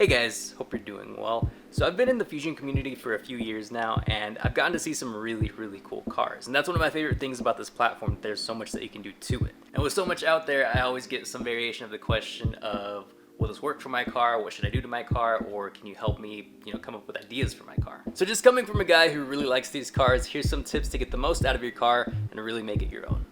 Hey guys, hope you're doing well. So I've been in the Fusion community for a few years now, and I've gotten to see some really cool cars. And that's one of my favorite things about this platform. There's so much that you can do to it. And with so much out there, I always get some variation of the question of, will this work for my car? What should I do to my car? Or can you help me, come up with ideas for my car? So just coming from a guy who really likes these cars, here's some tips to get the most out of your car and really make it your own.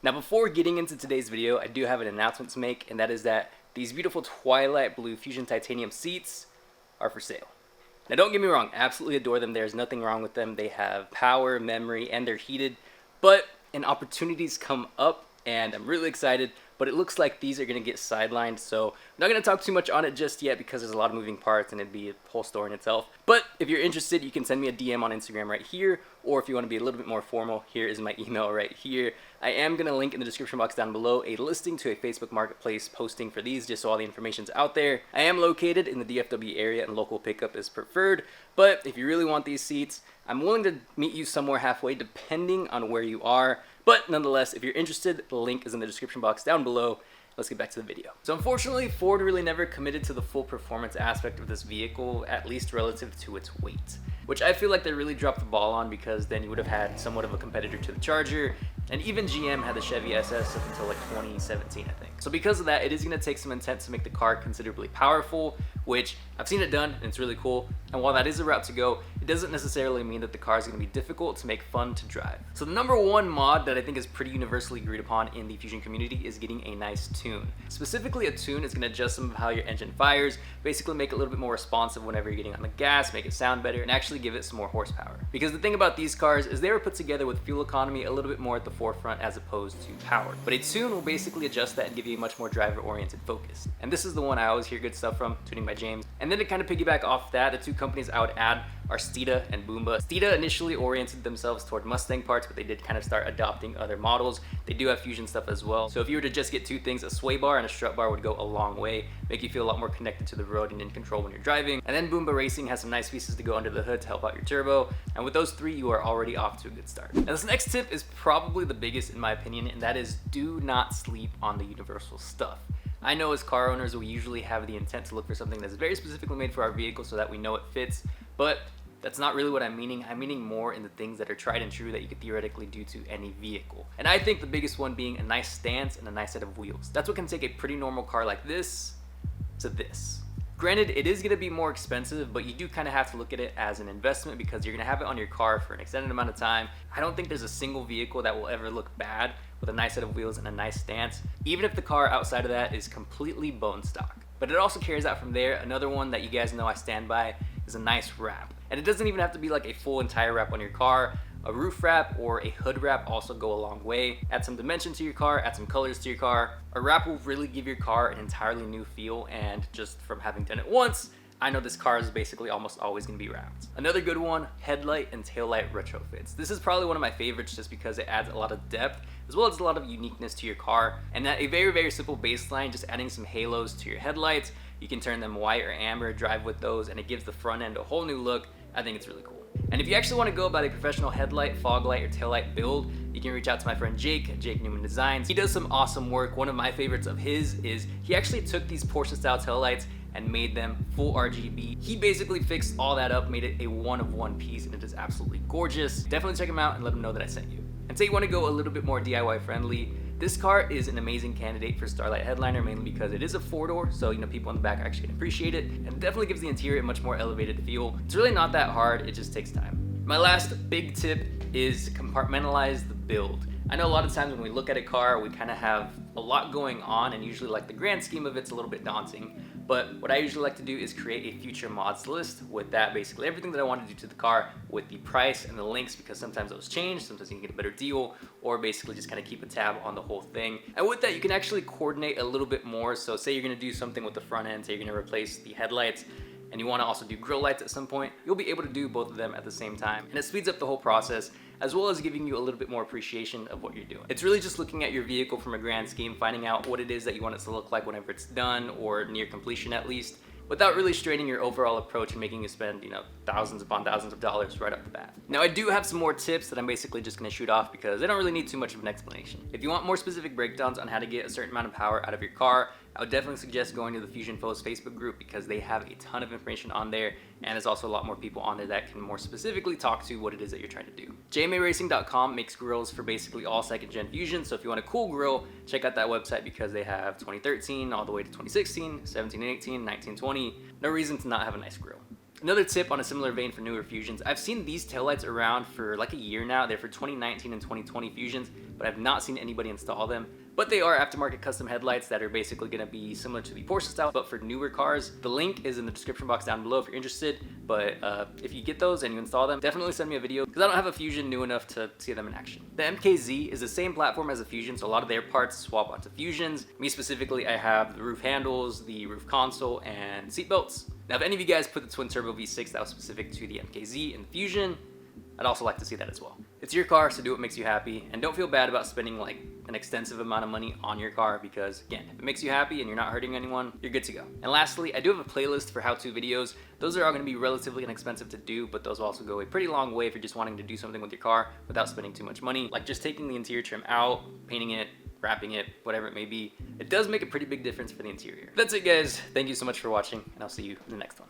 Now before getting into today's video, I do have an announcement to make, and that is that these beautiful twilight blue Fusion titanium seats are for sale. Now don't get me wrong, I absolutely adore them. There's nothing wrong with them. They have power, memory, and they're heated, but an opportunities come up and I'm really excited, but it looks like these are going to get sidelined, so I'm not going to talk too much on it just yet because there's a lot of moving parts and it'd be a whole store in itself. But if you're interested, you can send me a DM on Instagram right here, or if you want to be a little bit more formal, here is my email right here. I am going to link in the description box down below a listing to a Facebook Marketplace posting for these, just so all the information's out there. I am located in the DFW area and local pickup is preferred, but if you really want these seats, I'm willing to meet you somewhere halfway depending on where you are. But nonetheless, if you're interested, the link is in the description box down below. Let's get back to the video. So unfortunately, Ford really never committed to the full performance aspect of this vehicle, at least relative to its weight, which I feel like they really dropped the ball on, because then you would have had somewhat of a competitor to the Charger, and even GM had the Chevy SS up until like 2017, I think. So because of that, it is going to take some intent to make the car considerably powerful, which I've seen it done and it's really cool. And while that is a route to go, it doesn't necessarily mean that the car is going to be difficult to make fun to drive. So the number one mod that I think is pretty universally agreed upon in the Fusion community is getting a nice tune. Specifically, a tune is going to adjust some of how your engine fires, basically make it a little bit more responsive whenever you're getting on the gas, make it sound better, and actually give it some more horsepower. Because the thing about these cars is they were put together with fuel economy a little bit more at the forefront as opposed to power. But a tune will basically adjust that and give you a much more driver-oriented focus. And this is the one I always hear good stuff from, Tuning by James. And then to kind of piggyback off that, the two companies I would add are Steeda and Boomba. Steeda initially oriented themselves toward Mustang parts, but they did kind of start adopting other models. They do have Fusion stuff as well. So if you were to just get two things, a sway bar and a strut bar would go a long way, make you feel a lot more connected to the road and in control when you're driving. And then Boomba Racing has some nice pieces to go under the hood to help out your turbo. And with those three, you are already off to a good start. Now this next tip is probably the biggest in my opinion, and that is do not sleep on the universal stuff. I know as car owners, we usually have the intent to look for something that's very specifically made for our vehicle so that we know it fits, but that's not really what I'm meaning. I'm meaning more in the things that are tried and true that you could theoretically do to any vehicle. And I think the biggest one being a nice stance and a nice set of wheels. That's what can take a pretty normal car like this to this. Granted, it is going to be more expensive, but you do kind of have to look at it as an investment because you're going to have it on your car for an extended amount of time. I don't think there's a single vehicle that will ever look bad with a nice set of wheels and a nice stance, even if the car outside of that is completely bone stock. But it also carries out from there. Another one that you guys know I stand by is a nice wrap. And it doesn't even have to be like a full entire wrap on your car. A roof wrap or a hood wrap also go a long way. Add some dimension to your car, add some colors to your car. A wrap will really give your car an entirely new feel, and just from having done it once, I know this car is basically almost always going to be wrapped. Another good one, headlight and taillight retrofits. This is probably one of my favorites just because it adds a lot of depth as well as a lot of uniqueness to your car. And at a very simple baseline, just adding some halos to your headlights. You can turn them white or amber, drive with those, and it gives the front end a whole new look. I think it's really cool. And if you actually want to go about a professional headlight, fog light, or taillight build, you can reach out to my friend Jake Newman Designs. He does some awesome work. One of my favorites of his is he actually took these Porsche style taillights and made them full RGB. He basically fixed all that up, made it a one-of-one piece, and it is absolutely gorgeous. Definitely check him out and let him know that I sent you. And say you want to go a little bit more DIY friendly, this car is an amazing candidate for Starlight Headliner, mainly because it is a four-door, so people in the back actually can appreciate it, and it definitely gives the interior a much more elevated feel. It's really not that hard, it just takes time. My last big tip is compartmentalize the build. I know a lot of times when we look at a car, we kind of have a lot going on, and usually like the grand scheme of it's a little bit daunting. But what I usually like to do is create a future mods list with that, basically everything that I want to do to the car with the price and the links, because sometimes those change, sometimes you can get a better deal, or basically just kind of keep a tab on the whole thing. And with that, you can actually coordinate a little bit more. So say you're going to do something with the front end, say you're going to replace the headlights, and you want to also do grill lights at some point, you'll be able to do both of them at the same time. And it speeds up the whole process, as well as giving you a little bit more appreciation of what you're doing. It's really just looking at your vehicle from a grand scheme, finding out what it is that you want it to look like whenever it's done, or near completion at least, without really straining your overall approach and making you spend, thousands upon thousands of dollars right off the bat. Now, I do have some more tips that I'm basically just gonna shoot off because they don't really need too much of an explanation. If you want more specific breakdowns on how to get a certain amount of power out of your car, I would definitely suggest going to the Fusion Foes Facebook group because they have a ton of information on there, and there's also a lot more people on there that can more specifically talk to what it is that you're trying to do. JMARacing.com makes grills for basically all second gen Fusions, so if you want a cool grill, check out that website because they have 2013 all the way to 2016, 17 and 18, 19, 20. No reason to not have a nice grill. Another tip on a similar vein for newer Fusions, I've seen these taillights around for like a year now. They're for 2019 and 2020 Fusions, but I've not seen anybody install them. But they are aftermarket custom headlights that are basically going to be similar to the Porsche style, but for newer cars. The link is in the description box down below if you're interested, but if you get those and you install them, definitely send me a video because I don't have a Fusion new enough to see them in action. The MKZ is the same platform as a Fusion, so a lot of their parts swap onto Fusions. Me specifically, I have the roof handles, the roof console, and seat belts. Now, if any of you guys put the twin turbo V6 that was specific to the MKZ and the Fusion, I'd also like to see that as well. It's your car, so do what makes you happy, and don't feel bad about spending like an extensive amount of money on your car because, again, if it makes you happy and you're not hurting anyone, you're good to go. And lastly, I do have a playlist for how-to videos. Those are all going to be relatively inexpensive to do, but those will also go a pretty long way if you're just wanting to do something with your car without spending too much money, like just taking the interior trim out, painting it, wrapping it, whatever it may be. It does make a pretty big difference for the interior. That's it, guys. Thank you so much for watching, and I'll see you in the next one.